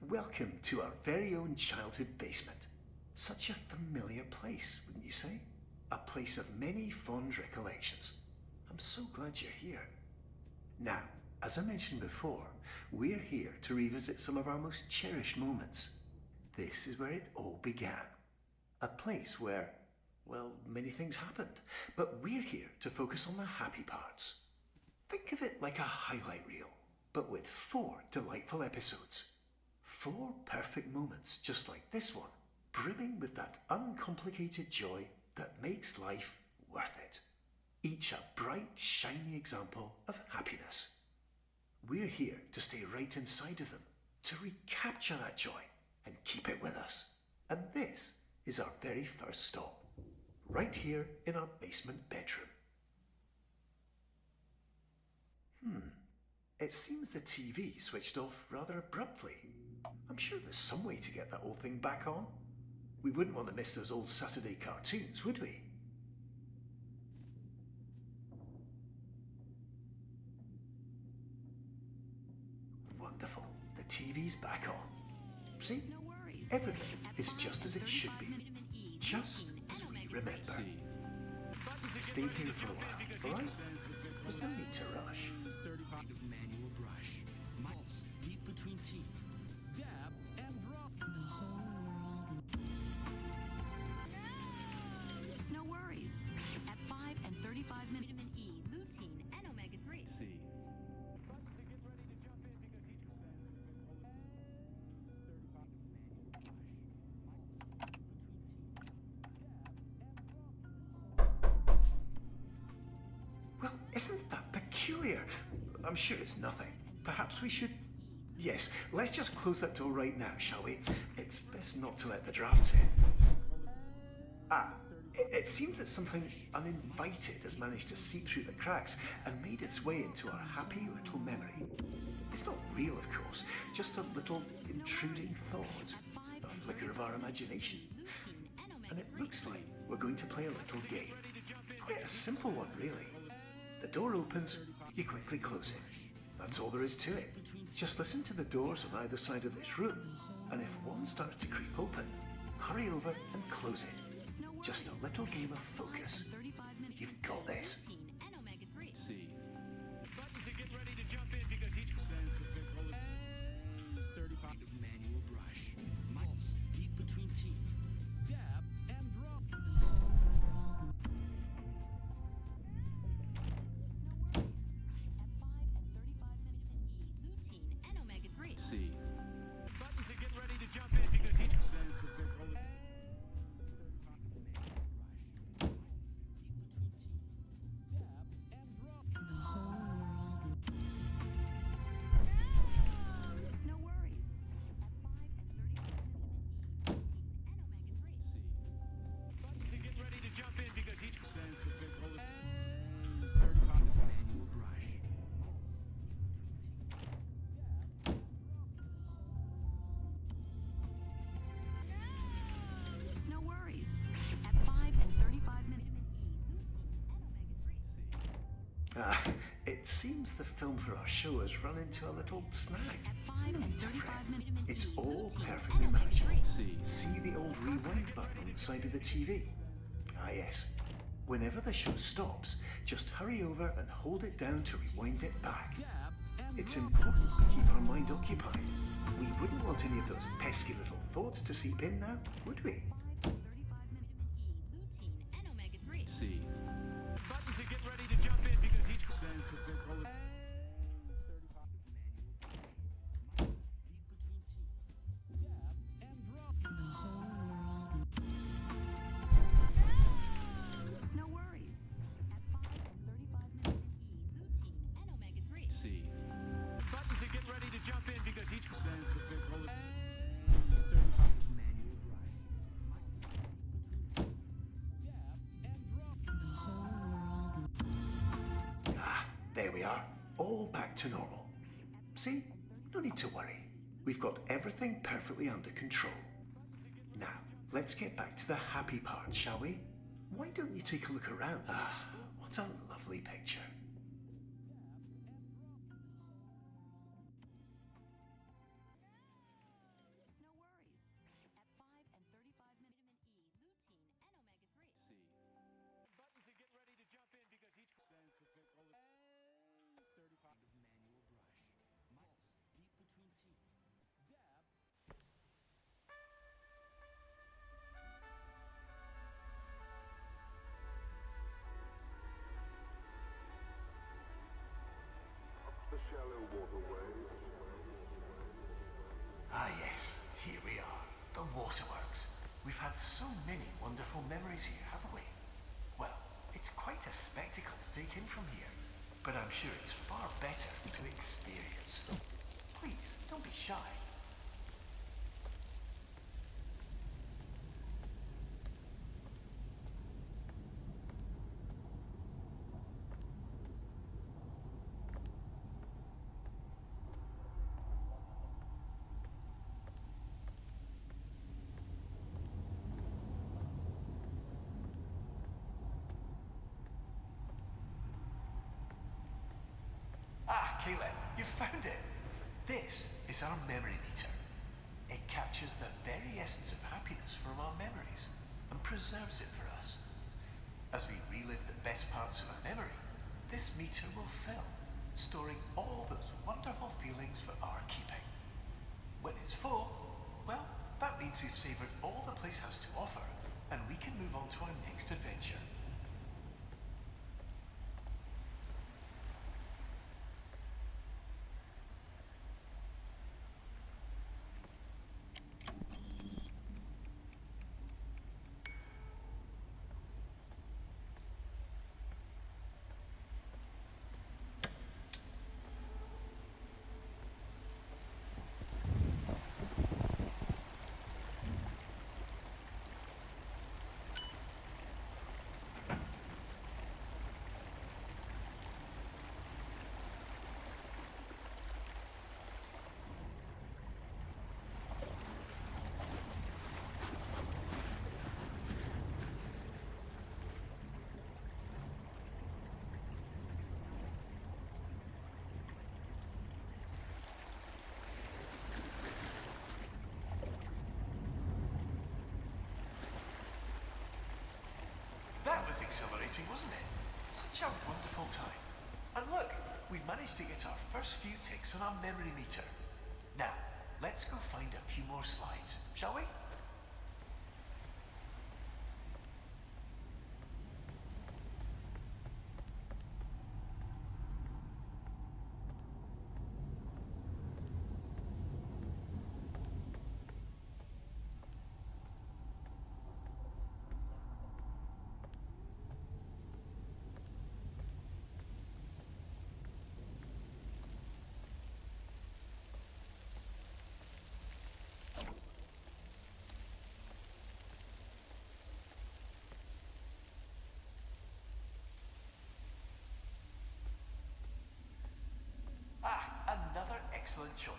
Welcome to our very own childhood basement. Such a familiar place, wouldn't you say? A place of many fond recollections. I'm so glad you're here. Now, as I mentioned before, we're here to revisit some of our most cherished moments. This is where it all began. A place where, well, many things happened, but we're here to focus on the happy parts. Think of it like a highlight reel, but with 4 delightful episodes. 4 perfect moments just like this one, brimming with that uncomplicated joy that makes life worth it. Each a bright, shiny example of happiness. We're here to stay right inside of them, to recapture that joy and keep it with us. And this is our very first stop, right here in our basement bedroom. It seems the TV switched off rather abruptly. I'm sure there's some way to get that old thing back on. We wouldn't want to miss those old Saturday cartoons, would we? Wonderful. The TV's back on. See? Everything is just as it should be. Just as we remember. Stay here for a while, alright? There's no need to rush. 35 of manual brush. Pulse deep between teeth. Dab and drop. The whole world. No worries. At 5 and 35 vitamin E, lutein, and omega-3. C. Well, isn't that peculiar? I'm sure it's nothing. Perhaps we should... Yes, let's just close that door right now, shall we? It's best not to let the drafts in. It seems that something uninvited has managed to seep through the cracks and made its way into our happy little memory. It's not real, of course, just a little intruding thought, a flicker of our imagination. And it looks like we're going to play a little game. Quite a simple one, really. The door opens, you quickly close it. That's all there is to it. Just listen to the doors on either side of this room, and if one starts to creep open, hurry over and close it. Just a little game of focus. You've got this. C. Buttons to get ready to jump in because each stands for 35 of manual brush. Pulse deep between teeth. Dab and drop. C. Buttons to get ready to jump in because each stands for 35 manual brush. No worries. At 5 and 35 minutes. It seems the film for our show has run into a little snag. At 5 and To 35 fret. minutes. It's all perfectly manageable. C. See the old rewind button on the side of the TV? Ah yes. Whenever the show stops, just hurry over and hold it down to rewind it back. Dab and It's drop. important to keep our mind occupied. We wouldn't want any of those pesky little thoughts to seep in now, would we? 5 and 35 lutein, and omega-3. C. Buttons to get ready to jump in because each stands for 35 No worries. At 5 and 35 minutes. lutein, and omega-3. C. Buttons to get ready to jump in because each stands for 35 manual brush. Dab and drop. There we are, all back to normal. See? No need to worry. We've got everything perfectly under control. Now, let's get back to the happy part, shall we? Why don't you take a look around and explore? What a lovely picture. so many wonderful memories here, haven't we? Well, it's quite a spectacle to take in from here, but I'm sure it's far better to experience. Please, don't be shy. Ah, Caleb, you found it! This is our memory meter. It captures the very essence of happiness from our memories and preserves it for us. As we relive the best parts of a memory, this meter will fill, storing all those wonderful feelings for our keeping. When it's full, well, that means we've savoured all the place has to offer, and we can move on to our next adventure. That was exhilarating, wasn't it? Such a wonderful time. And look, we've managed to get our first few ticks on our memory meter. Now, let's go find a few more slides, shall we? Ah, another excellent choice.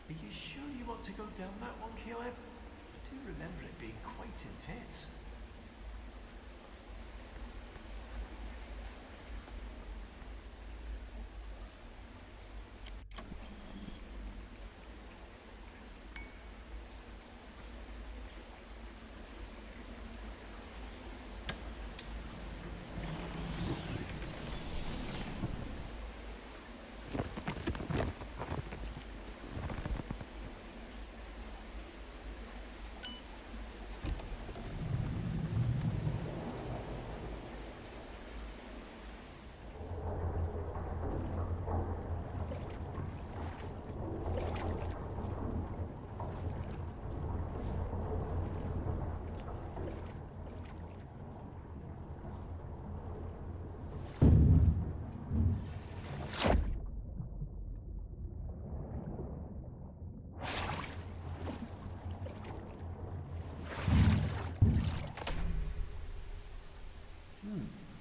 Are you sure you want to go down that one, Caleb? I do remember it being quite intense.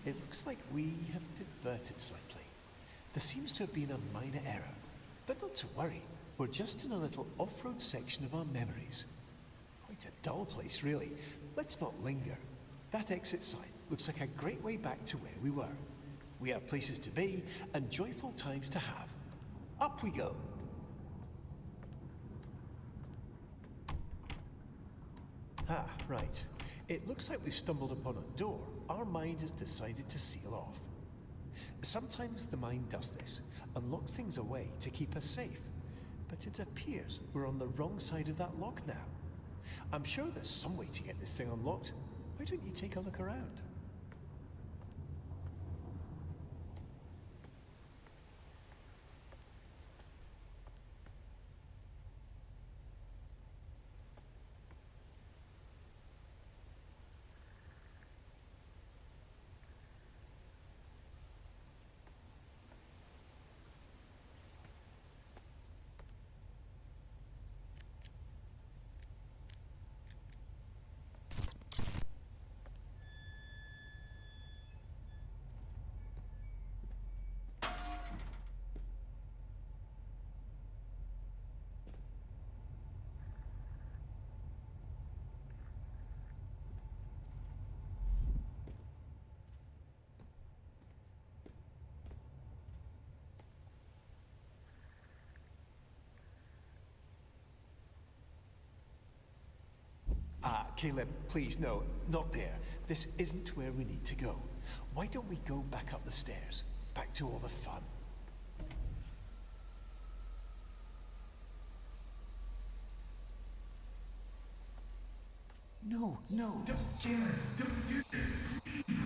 It looks like we have diverted slightly. There seems to have been a minor error, but not to worry. We're just in a little off-road section of our memories. Quite a dull place, really. Let's not linger. That exit sign looks like a great way back to where we were. We have places to be and joyful times to have. Up we go. Ah, right. It looks like we've stumbled upon a door our mind has decided to seal off. Sometimes the mind does this and locks things away to keep us safe. But it appears we're on the wrong side of that lock now. I'm sure there's some way to get this thing unlocked. Why don't you take a look around? Caleb, please, no, not there. This isn't where we need to go. Why don't we go back up the stairs? Back to all the fun. No, no. Don't care. Don't do it.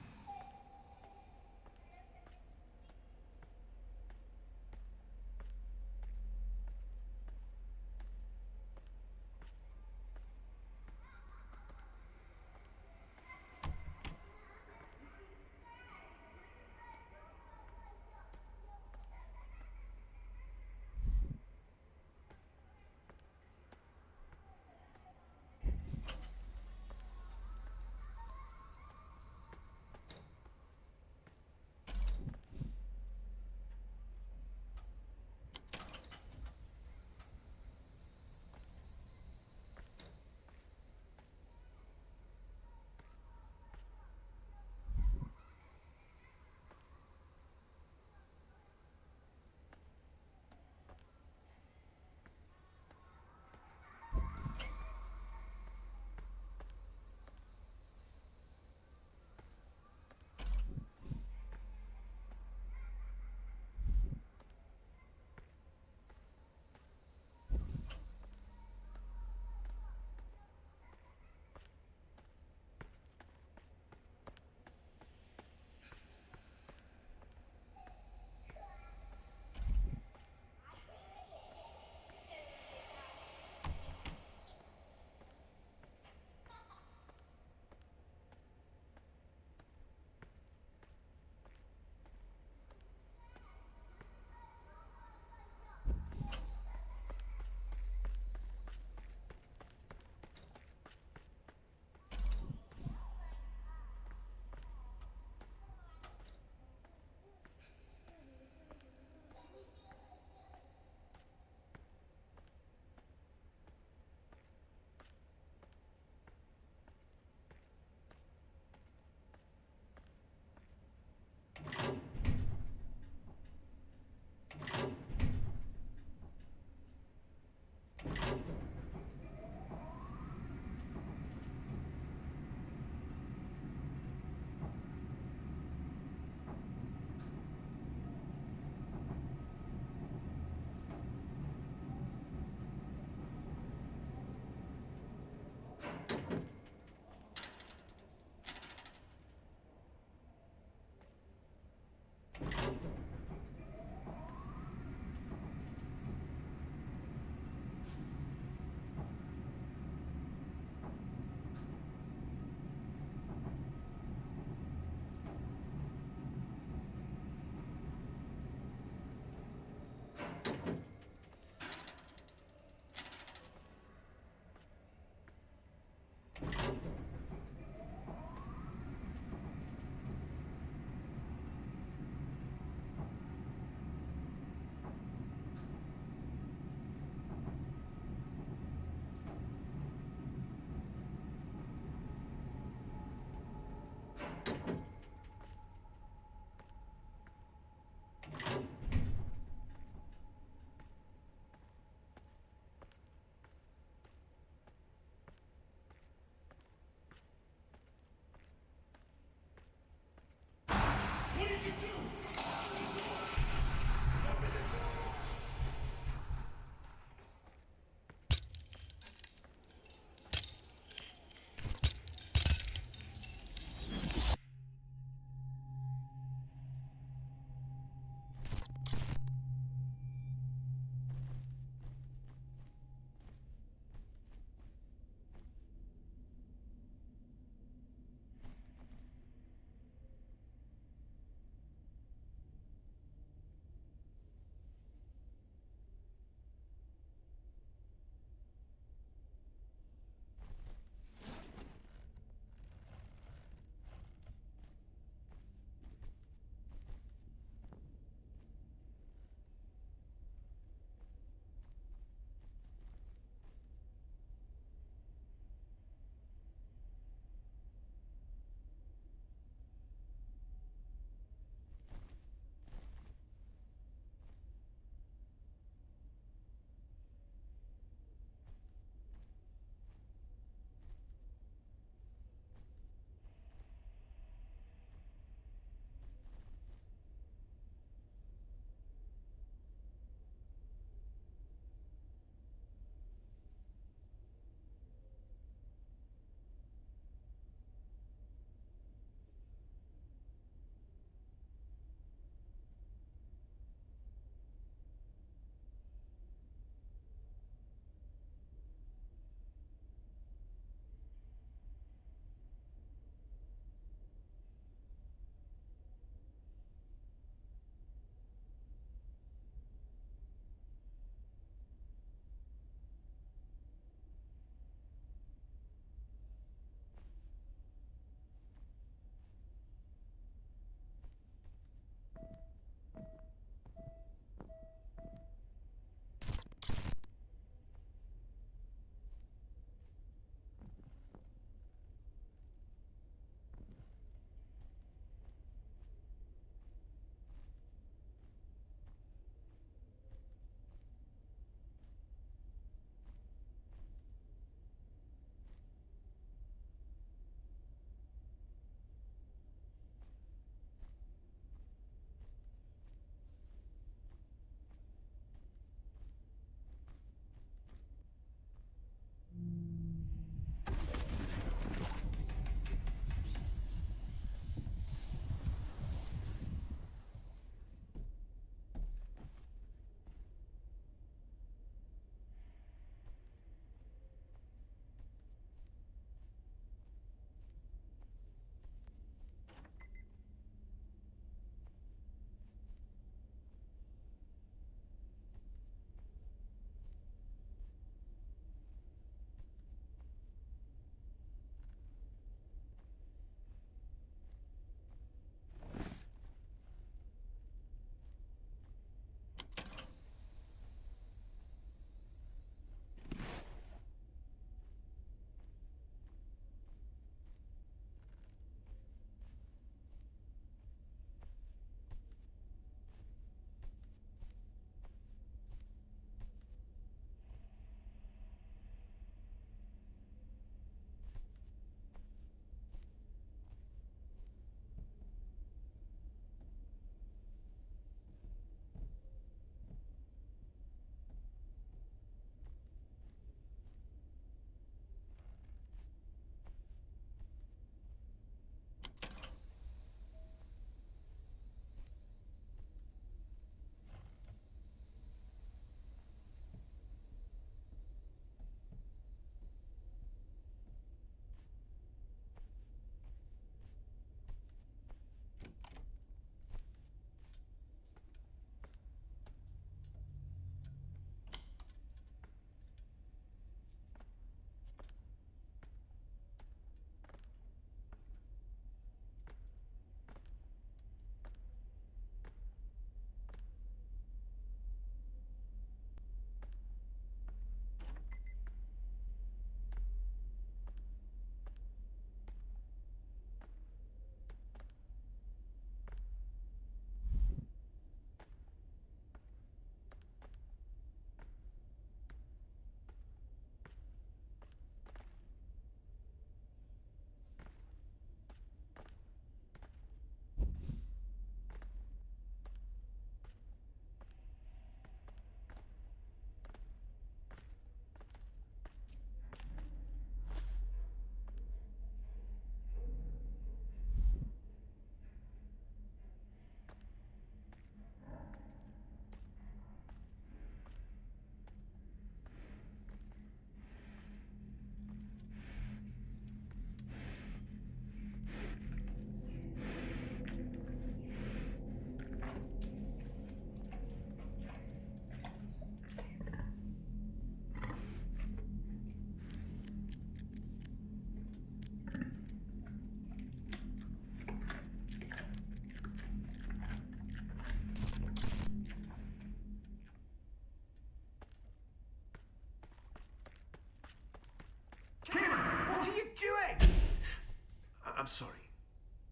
sorry.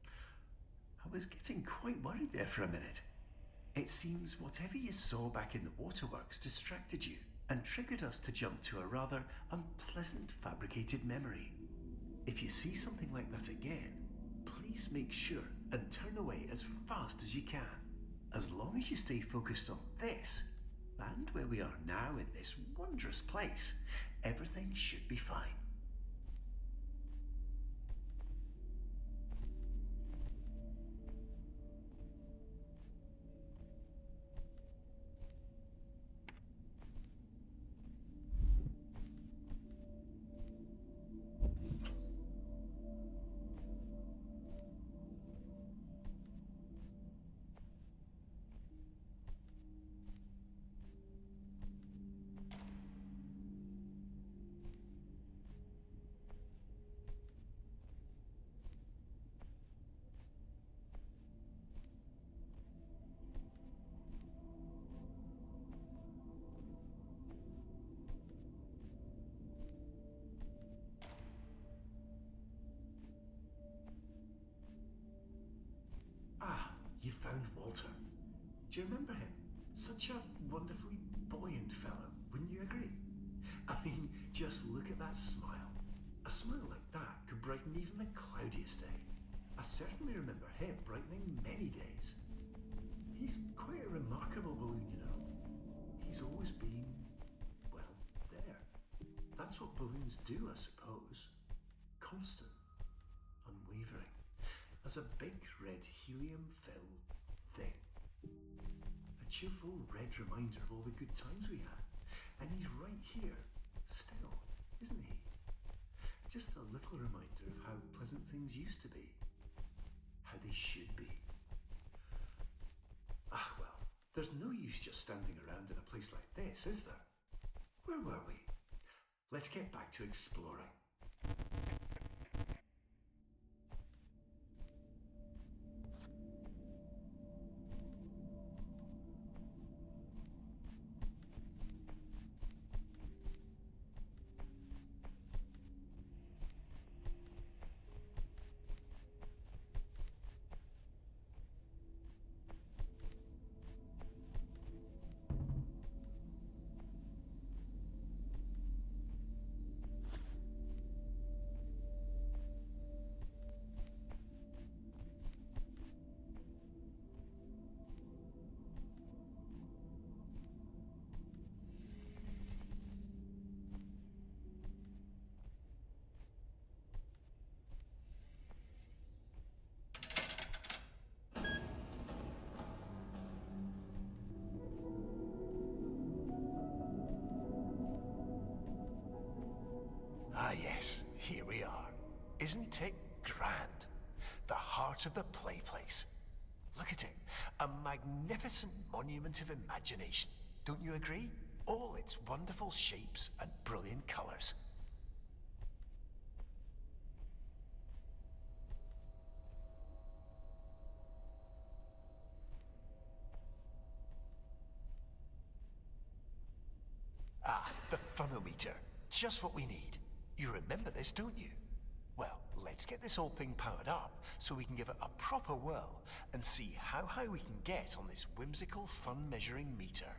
I was getting quite worried there for a minute. It seems whatever you saw back in the waterworks distracted you and triggered us to jump to a rather unpleasant fabricated memory. If you see something like that again, please make sure and turn away as fast as you can. As long as you stay focused on this, and where we are now in this wondrous place, everything should be fine. Ah, you found Walter. Do you remember him? Such a wonderfully buoyant fellow, wouldn't you agree? I mean, just look at that smile. A smile like that could brighten even the cloudiest day. I certainly remember him brightening many days. He's quite a remarkable balloon, you know. He's always been, well, there. That's what balloons do, I suppose. Constant, unwavering, as a big red helium-filled thing. A cheerful red reminder of all the good times we had. And he's right here, still, isn't he? Just a little reminder of how pleasant things used to be. How they should be. Ah, well, there's no use just standing around in a place like this, is there? Where were we? Let's get back to exploring. Ah yes, here we are. Isn't it grand? The heart of the play place. Look at it, a magnificent monument of imagination. Don't you agree? All its wonderful shapes and brilliant colours. Ah, the funometer. Just what we need. You remember this, don't you? Well, let's get this old thing powered up so we can give it a proper whirl and see how high we can get on this whimsical fun measuring meter.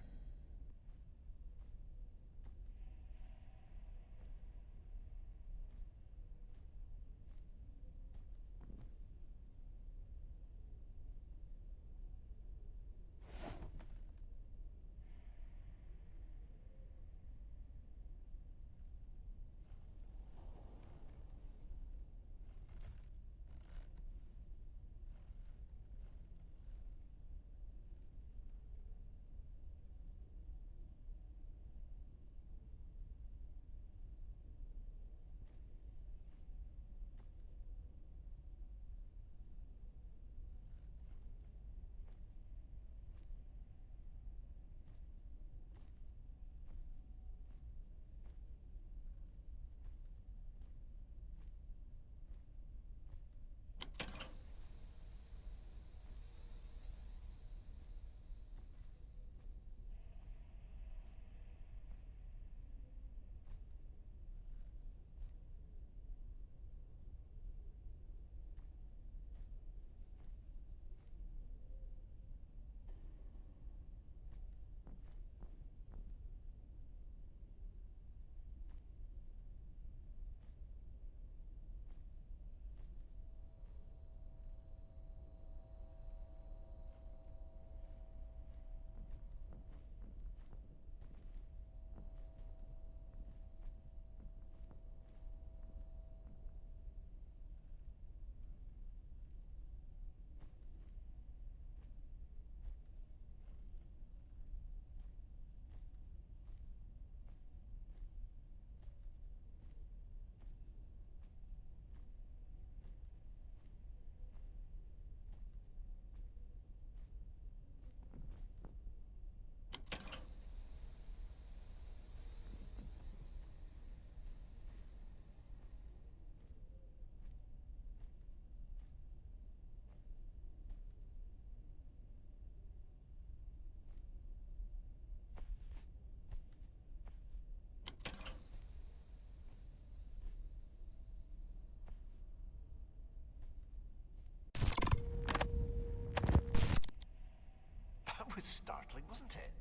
was startling, wasn't it?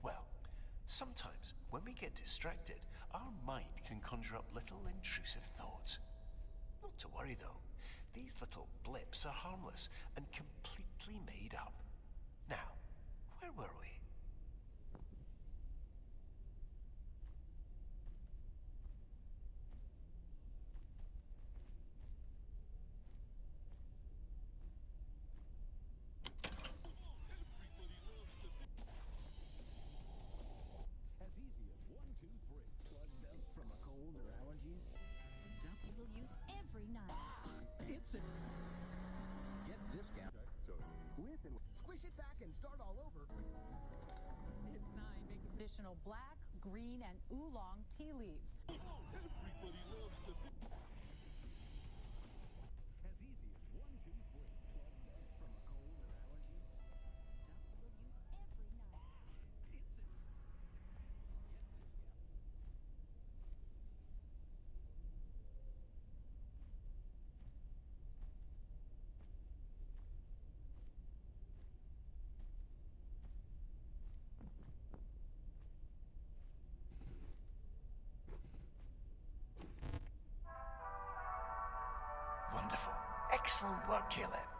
Well, sometimes when we get distracted, our mind can conjure up little intrusive thoughts. Not to worry though, these little blips are harmless and completely made up. Now, where were we? As easy as 1, 2, 3. Plugged up from a cold or allergies? We'll use every night. It's a get discount. With and Squish it back and start all over. It's 9. Make additional black, green, and oolong tea leaves. everybody loves the as easy as 1, 2, 3. Plugged up from a cold or allergies? We'll use every night. It's a Wonderful. Excellent work, Caleb.